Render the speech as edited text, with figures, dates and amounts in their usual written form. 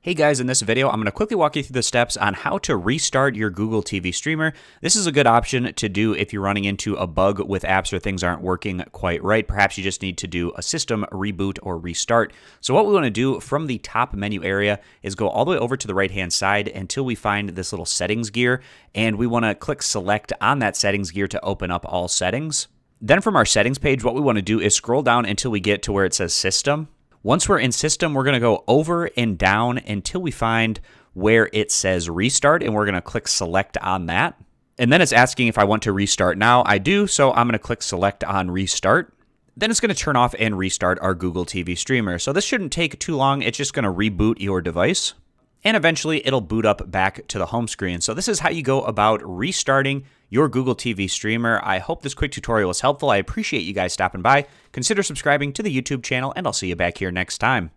Hey guys, in this video, I'm going to quickly walk you through the steps on how to restart your Google TV streamer. This is a good option to do if you're running into a bug with apps or things aren't working quite right. Perhaps you just need to do a system reboot or restart. So what we want to do from the top menu area is go all the way over to the right-hand side until we find this little settings gear, and we want to click select on that settings gear to open up all settings. Then from our settings page, what we want to do is scroll down until we get to where it says system. Once we're in system, we're going to go over and down until we find where it says restart, and we're going to click select on that. And then it's asking if I want to restart now. I do, so I'm going to click select on restart. Then it's going to turn off and restart our Google TV streamer. So this shouldn't take too long. It's just going to reboot your device, and eventually it'll boot up back to the home screen. So this is how you go about restarting your Google TV streamer. I hope this quick tutorial was helpful. I appreciate you guys stopping by. Consider subscribing to the YouTube channel, and I'll see you back here next time.